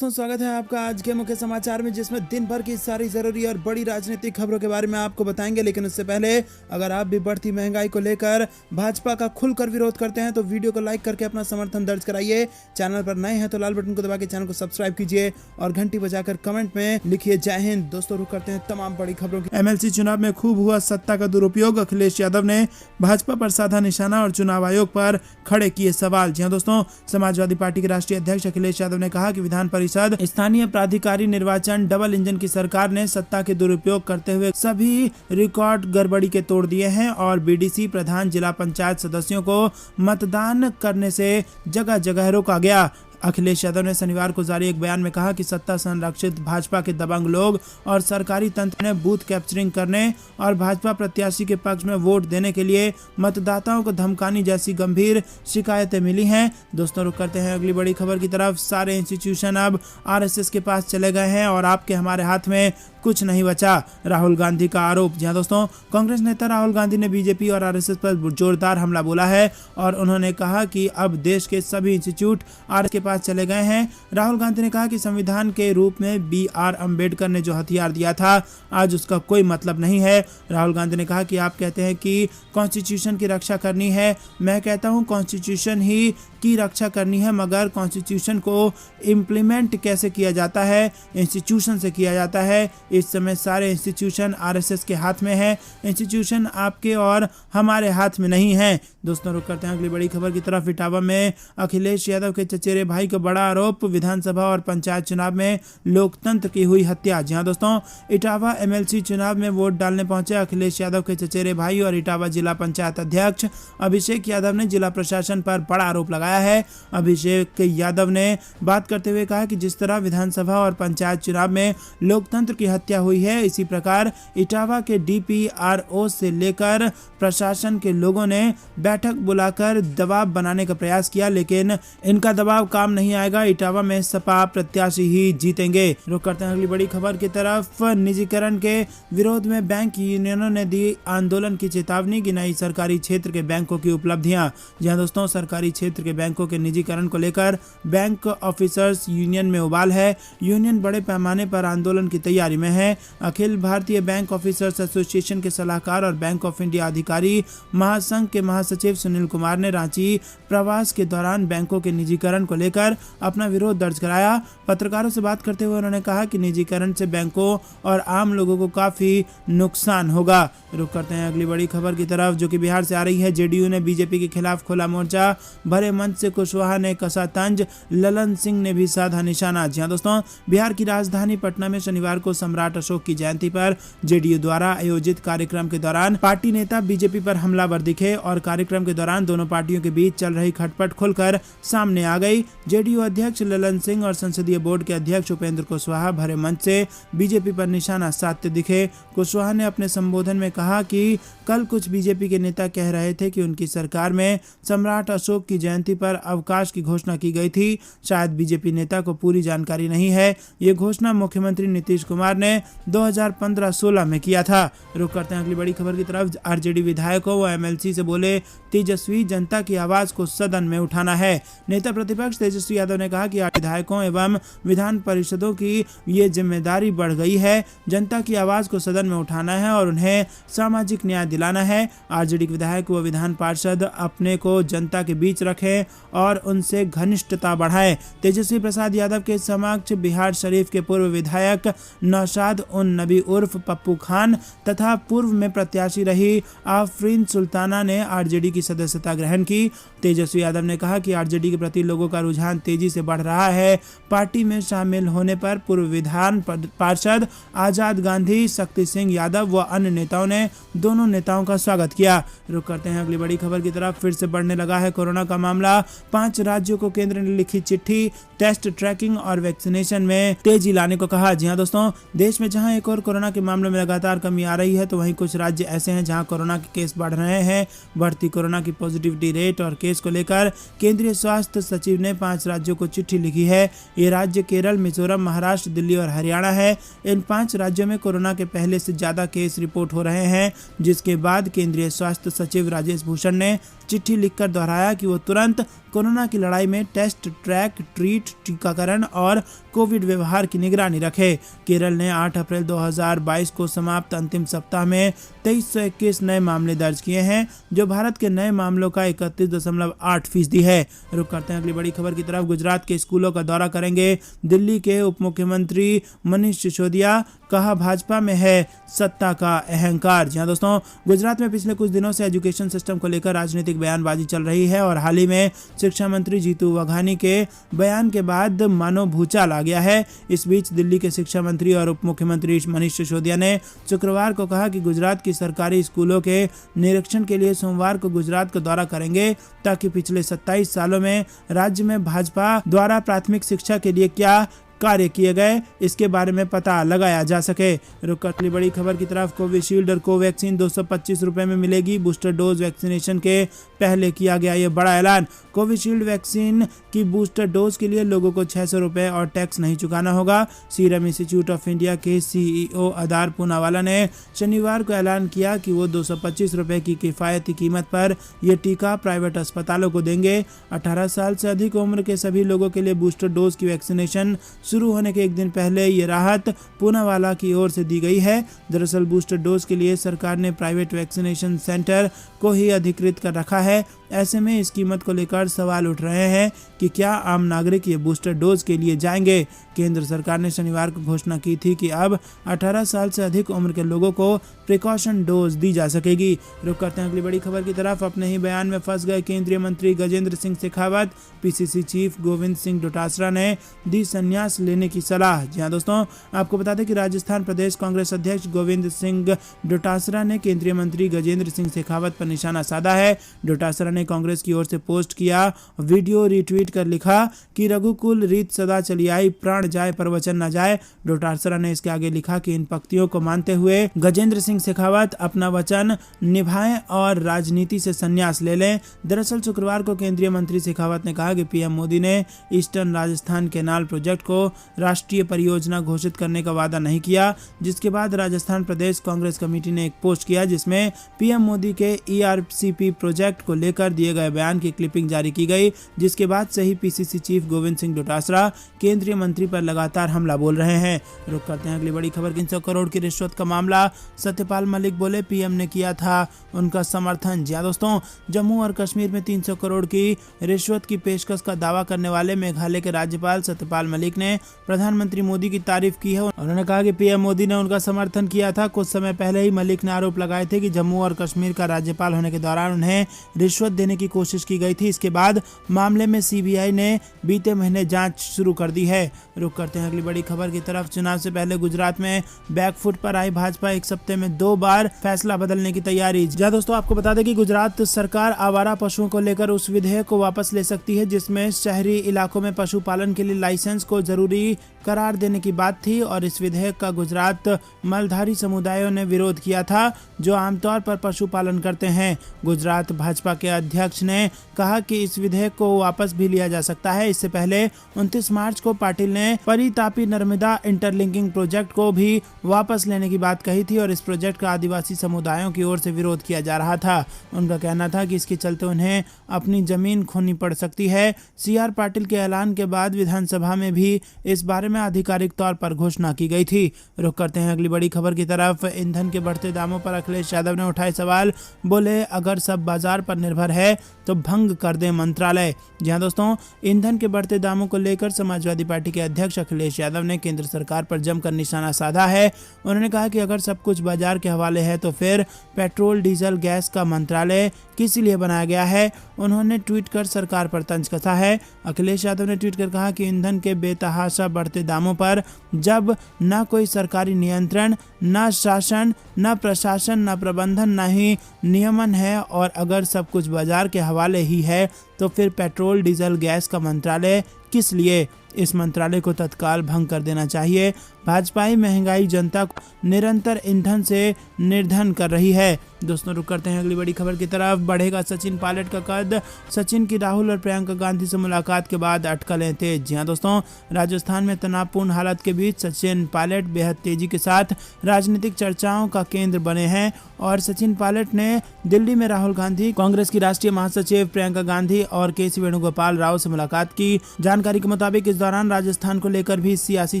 दोस्तों, स्वागत है आपका आज के मुख्य समाचार में, जिसमें दिन भर की सारी जरूरी और बड़ी राजनीतिक खबरों के बारे में आपको बताएंगे। लेकिन उससे पहले अगर आप भी बढ़ती महंगाई को लेकर भाजपा का खुलकर विरोध करते हैं तो वीडियो को लाइक करके अपना समर्थन दर्ज कराइए। चैनल पर नए हैं तो लाल बटन को दबा के चैनल को सब्सक्राइब कीजिए और घंटी बजाकर कमेंट में लिखिए जय हिंद। दोस्तों, रुक करते हैं तमाम बड़ी खबरों की। एमएलसी चुनाव में खूब हुआ सत्ता का दुरुपयोग, अखिलेश यादव ने भाजपा पर साधा निशाना और चुनाव आयोग पर खड़े किए सवाल। जी हां दोस्तों, समाजवादी पार्टी के राष्ट्रीय अध्यक्ष अखिलेश यादव ने कहा कि विधान परिषद, स्थानीय प्राधिकारी निर्वाचन, डबल इंजन की सरकार ने सत्ता के दुरुपयोग करते हुए सभी रिकॉर्ड गड़बड़ी के तोड़ दिए हैं और बीडीसी प्रधान, जिला पंचायत सदस्यों को मतदान करने से जगह जगह रोका गया। अखिलेश यादव ने शनिवार को जारी एक बयान में कहा कि सत्ता संरक्षित भाजपा के दबंग लोग और सरकारी तंत्र ने बूथ कैप्चरिंग करने और भाजपा प्रत्याशी के पक्ष में वोट देने के लिए मतदाताओं को धमकाने जैसी गंभीर शिकायतें मिली हैं। दोस्तों, रुक करते हैं अगली बड़ी खबर की तरफ। सारे इंस्टीट्यूशन अब आरएसएस के पास चले गए हैं और आपके हमारे हाथ में कुछ नहीं बचा, राहुल गांधी का आरोप। जी हां दोस्तों, कांग्रेस नेता राहुल गांधी ने बीजेपी और आरएसएस पर जोरदार हमला बोला है और उन्होंने कहा कि अब देश के सभी इंस्टीट्यूट आरएसएस के पास चले गए हैं। राहुल गांधी ने कहा कि संविधान के रूप में बी.आर. अम्बेडकर ने जो हथियार दिया था, आज उसका कोई मतलब नहीं है। राहुल गांधी ने कहा कि आप कहते हैं कि कॉन्स्टिट्यूशन की रक्षा करनी है, मैं कहता हूं कॉन्स्टिट्यूशन ही की रक्षा करनी है, मगर कॉन्स्टिट्यूशन को इम्प्लीमेंट कैसे किया जाता है, इंस्टीट्यूशन से किया जाता है। इस समय सारे इंस्टीट्यूशन आरएसएस के हाथ में है, इंस्टीट्यूशन आपके और हमारे हाथ में नहीं है। दोस्तों, रुक करते हैं अगली बड़ी खबर की तरफ। इटावा में अखिलेश यादव के चचेरे भाई को बड़ा आरोप, विधानसभा और पंचायत चुनाव में लोकतंत्र की हुई हत्या। जी हां दोस्तों, इटावा एमएलसी चुनाव में वोट डालने पहुंचे अखिलेश यादव के चचेरे भाई और इटावा जिला पंचायत अध्यक्ष अभिषेक यादव ने जिला प्रशासन पर बड़ा आरोप लगाया है। अभिषेक यादव ने बात करते हुए कहा कि जिस तरह विधानसभा और पंचायत चुनाव में लोकतंत्र की हत्या हुई है, इसी प्रकार इटावा के डीपीआरओ से लेकर प्रशासन के लोगों ने बैठक बुलाकर दबाव बनाने का प्रयास किया, लेकिन इनका दबाव काम नहीं आएगा। इटावा में सपा प्रत्याशी ही जीतेंगे। रुक करते हैं अगली बड़ी खबर की तरफ। निजीकरण के विरोध में बैंक यूनियनों ने दी आंदोलन की चेतावनी, गिनाई सरकारी क्षेत्र के बैंकों की उपलब्धियां। जी हां दोस्तों, सरकारी क्षेत्र के बैंकों के निजीकरण को लेकर बैंक ऑफिसर्स यूनियन में उबाल है। यूनियन बड़े पैमाने पर आंदोलन की तैयारी में है। Akhil Bharatiya bank officers association के सलाहकार और बैंक ऑफ इंडिया अधिकारी महासंघ के महासचिव सुनील कुमार ने रांची प्रवास के दौरान बैंकों के निजीकरण को लेकर अपना विरोध दर्ज कराया। पत्रकारों से बात करते हुए उन्होंने कहा कि निजीकरण से बैंकों और आम लोगों को काफी नुकसान होगा। रुक करते हैं अगली बड़ी खबर की तरफ, जो कि बिहार से आ रही है। जेडीयू ने बीजेपी के खिलाफ खोला मोर्चा, भरे मंच से कुशवाहा ने कसा तंज, ललन सिंह ने भी साधा निशाना। जी हां दोस्तों, बिहार की राजधानी पटना में शनिवार को सम्राट अशोक की जयंती पर जेडीयू द्वारा आयोजित कार्यक्रम के दौरान पार्टी नेता बीजेपी पर हमलावर दिखे और कार्यक्रम के दौरान दोनों पार्टियों के बीच चल रही खटपट खुलकर सामने आ गई। जेडीयू अध्यक्ष ललन सिंह और संसदीय बोर्ड के अध्यक्ष उपेंद्र कुशवाहा भरे मंच से बीजेपी पर निशाना साधते दिखे। कुशवाहा ने अपने संबोधन में कहा कि कल कुछ बीजेपी के नेता कह रहे थे कि उनकी सरकार में सम्राट अशोक की जयंती पर अवकाश की घोषणा की गई थी। शायद बीजेपी नेता को पूरी जानकारी नहीं है। ये घोषणा मुख्यमंत्री नीतीश कुमार ने 2015-16 में किया था। रुक करते हैं अगली बड़ी खबर की तरफ। आरजेडी विधायकों व एमएलसी से बोले तेजस्वी, जनता की आवाज को सदन में उठाना है। नेता प्रतिपक्ष तेजस्वी यादव ने कहा कि विधायकों एवं विधान परिषदों की ये जिम्मेदारी बढ़ गई है, जनता की आवाज को सदन में उठाना है और उन्हें सामाजिक न्याय दिलाना है। आरजेडी के विधायक व विधान पार्षद अपने को जनता के बीच रखें और उनसे घनिष्ठता बढ़ाएं। तेजस्वी प्रसाद यादव के समक्ष बिहार शरीफ के पूर्व विधायक नौशाद उन नबी उर्फ पप्पू खान तथा पूर्व में प्रत्याशी रही आफरीन सुल्ताना ने आरजेडी की सदस्यता ग्रहण की। तेजस्वी यादव ने कहा कि आरजेडी के प्रति लोगों का रुझान तेजी से बढ़ रहा है। पार्टी में शामिल होने पर पूर्व विधान पार्षद आजाद गांधी, शक्ति सिंह यादव व अन्य नेताओं ने दोनों नेताओं का स्वागत किया। रुक करते हैं अगली बड़ी खबर की तरफ। फिर से बढ़ने लगा है कोरोना का मामला। 5 राज्यों को केंद्र ने लिखी चिट्ठी, टेस्ट, ट्रैकिंग और वैक्सीनेशन में तेजी लाने को कहा। जी हां दोस्तों, देश में जहां एक और कोरोना के मामलों में लगातार कमी आ रही है, तो वहीं कुछ राज्य ऐसे हैं जहां कोरोना के केस बढ़ रहे हैं। बढ़ती कोरोना की पॉजिटिविटी रेट और केस को लेकर केंद्रीय स्वास्थ्य सचिव ने 5 राज्यों को चिट्ठी लिखी है। ये राज्य केरल, मिजोरम, महाराष्ट्र, दिल्ली और हरियाणा है। इन 5 राज्यों में कोरोना के पहले से ज्यादा केस रिपोर्ट हो रहे हैं, जिसके बाद केंद्रीय स्वास्थ्य सचिव राजेश भूषण ने चिट्ठी लिखकर दोहराया कि वो तुरंत कोरोना की लड़ाई में टेस्ट, ट्रैक, ट्रीट, टीकाकरण और कोविड व्यवहार की निगरानी रखे। केरल ने 8 अप्रैल 2022 को समाप्त अंतिम सप्ताह में 2321 नए मामले दर्ज किए हैं, जो भारत के नए मामलों का 31.8% है। रुक करते हैं अगली बड़ी खबर की तरफ। गुजरात के स्कूलों का दौरा करेंगे दिल्ली के उप मुख्यमंत्री मनीष सिसोदिया, कहा भाजपा में है सत्ता का अहंकार। जी हाँ दोस्तों, गुजरात में पिछले कुछ दिनों से एजुकेशन सिस्टम को लेकर राजनीतिक बयानबाजी चल रही है और हाल ही में शिक्षा मंत्री जीतू वाघानी के बयान के बाद मानो भूचाल आ गया है। इस बीच दिल्ली के शिक्षा मंत्री और उप मुख्यमंत्री मनीष सिसोदिया ने शुक्रवार को कहा कि गुजरात की सरकारी स्कूलों के निरीक्षण के लिए सोमवार को गुजरात का दौरा करेंगे, ताकि पिछले 27 सालों में राज्य में भाजपा द्वारा प्राथमिक शिक्षा के लिए क्या कार्य किए गए, इसके बारे में पता लगाया जा सके। रुक अगली बड़ी खबर की तरफ। कोविशील्ड और कोवैक्सीन 225 रुपए में मिलेगी। बूस्टर डोज वैक्सीनेशन के पहले किया गया ये बड़ा ऐलान। कोविशील्ड वैक्सीन की बूस्टर डोज के लिए लोगों को 600 रुपए और टैक्स नहीं चुकाना होगा। सीरम इंस्टीट्यूट ऑफ इंडिया के CEO आधार पूनावाला ने शनिवार को ऐलान किया कि वो 225 रुपए की किफायती कीमत पर यह टीका प्राइवेट अस्पतालों को देंगे। 18 साल से अधिक उम्र के सभी लोगों के लिए बूस्टर डोज की वैक्सीनेशन शुरू होने के एक दिन पहले ये राहत पूनावाला की ओर से दी गई है। दरअसल बूस्टर डोज के लिए सरकार ने प्राइवेट वैक्सीनेशन सेंटर को ही अधिकृत कर रखा है। ऐसे में इस कीमत को लेकर सवाल उठ रहे हैं कि क्या आम नागरिक ये बूस्टर डोज के लिए जाएंगे। केंद्र सरकार ने शनिवार को घोषणा की थी कि अब 18 साल से अधिक उम्र के लोगों को प्रिकॉशन डोज दी जा सकेगी। रुक करते हैं अगली बड़ी खबर की तरफ। अपने ही बयान में फंस गए केंद्रीय मंत्री गजेंद्र सिंह शेखावत। PCC चीफ गोविंद सिंह डोटासरा ने दी संन्यास लेने की सलाह। जी हाँ दोस्तों, आपको बता दें कि राजस्थान प्रदेश कांग्रेस अध्यक्ष गोविंद सिंह डोटासरा ने केंद्रीय मंत्री गजेंद्र सिंह शेखावत पर निशाना साधा है। डोटासरा ने कांग्रेस की ओर से पोस्ट किया वीडियो रिट्वीट कर लिखा कि रघुकुल रीत सदा चली आई, प्राण जाए पर वचन न जाए। डोटासरा ने इसके आगे लिखा कि इन पंक्तियों को मानते हुए गजेंद्र सिंह शेखावत अपना वचन निभाएं और राजनीति से संन्यास ले लें। दरअसल शुक्रवार को केंद्रीय मंत्री शेखावत ने कहा कि PM मोदी ने ईस्टर्न राजस्थान कैनाल प्रोजेक्ट को राष्ट्रीय परियोजना घोषित करने का वादा नहीं किया, जिसके बाद राजस्थान प्रदेश कांग्रेस कमेटी ने एक पोस्ट किया जिसमें PM मोदी के ERCP प्रोजेक्ट को लेकर दिए गए बयान की क्लिपिंग जारी की गई, जिसके बाद से ही PCC चीफ गोविंद सिंह डोटासरा केंद्रीय मंत्री पर लगातार हमला बोल रहे हैं। रुक करते हैं अगली बड़ी खबर। 300 करोड़ की रिश्वत का मामला। सत्यपाल मलिक बोले PM ने किया था उनका समर्थन। जी दोस्तों, जम्मू और कश्मीर में 300 करोड़ की रिश्वत की पेशकश का दावा करने वाले मेघालय के राज्यपाल सत्यपाल मलिक ने प्रधानमंत्री मोदी की तारीफ की है। उन्होंने कहा कि PM मोदी ने उनका समर्थन किया था। कुछ समय पहले ही मलिक ने आरोप लगाए थे कि जम्मू और कश्मीर का राज्यपाल होने के दौरान उन्हें रिश्वत देने की कोशिश की गई थी। इसके बाद मामले में CBI ने बीते महीने जांच शुरू कर दी है। रुक करते हैं अगली बड़ी खबर की तरफ। चुनाव से पहले गुजरात में बैकफुट पर आई भाजपा। एक सप्ते में 2 बार फैसला बदलने की तैयारी। जी दोस्तों, आपको बता दें कि गुजरात सरकार आवारा पशुओं को लेकर उस विधेयक को वापस ले सकती है जिसमें शहरी इलाकों में पशुपालन के लिए लाइसेंस को जरूरी करार देने की बात थी, और इस विधेयक का गुजरात मलधारी समुदायों ने विरोध किया था जो आमतौर पर पशुपालन करते हैं। गुजरात भाजपा के अध्यक्ष ने कहा कि इस विधेयक को वापस भी लिया जा सकता है। इससे पहले 29 मार्च को पाटिल ने परितापी नर्मदा इंटरलिंकिंग प्रोजेक्ट को भी वापस लेने की बात कही थी, और इस प्रोजेक्ट का आदिवासी समुदायों की ओर से विरोध किया जा रहा था। उनका कहना था कि इसके चलते उन्हें अपनी जमीन खोनी पड़ सकती है। CR पाटिल के ऐलान के बाद विधानसभा में भी इस बारे में आधिकारिक तौर पर घोषणा की गई थी। रुक करते हैं अगली बड़ी खबर की तरफ। ईंधन के बढ़ते दामों पर अखिलेश यादव ने उठाए सवाल। बोले अगर सब बाजार पर निर्भर है तो भंग कर दे मंत्रालय। जी हाँ दोस्तों, ईंधन के बढ़ते दामों को लेकर समाजवादी पार्टी के अध्यक्ष अखिलेश यादव ने केंद्र सरकार पर जमकर निशाना साधा है। उन्होंने कहा कि अगर सब कुछ बाजार के हवाले है तो फिर पेट्रोल डीजल गैस का मंत्रालय किस लिए बनाया गया है। उन्होंने ट्वीट कर सरकार पर तंज कसा है। अखिलेश यादव ने ट्वीट कर कहा कि ईंधन के बेतहाशा बढ़ते दामों पर जब न कोई सरकारी नियंत्रण, न शासन, न प्रशासन, न प्रबंधन, न ही नियमन है, और अगर सब कुछ बाजार के हवाले ही है तो फिर पेट्रोल डीजल गैस का मंत्रालय किस लिए। इस मंत्रालय को तत्काल भंग कर देना चाहिए। भाजपाई महंगाई जनता को निरंतर ईंधन से निर्धन कर रही है। दोस्तों रुक करते हैं अगली बड़ी खबर की तरफ। बढ़ेगा सचिन पायलट का कद, सचिन की राहुल और प्रियंका गांधी से मुलाकात के बाद अटकलें तेज। जी हां दोस्तों, राजस्थान में तनावपूर्ण हालत के बीच सचिन पायलट बेहद तेजी के साथ राजनीतिक चर्चाओं का केंद्र बने हैं और सचिन पायलट ने दिल्ली में राहुल गांधी, कांग्रेस की राष्ट्रीय महासचिव प्रियंका गांधी और के.सी. वेणुगोपाल राव से मुलाकात की। जानकारी के मुताबिक इस दौरान राजस्थान को लेकर भी सियासी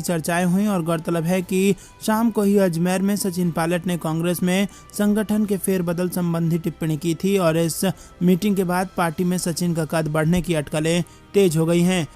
चर्चाएं हुई और गौरतलब है कि शाम को ही अजमेर में सचिन पायलट ने कांग्रेस में संगठन के फेरबदल संबंधी टिप्पणी की थी और इस मीटिंग के बाद पार्टी में सचिन का कद बढ़ने की अटकलें तेज हो गई हैं।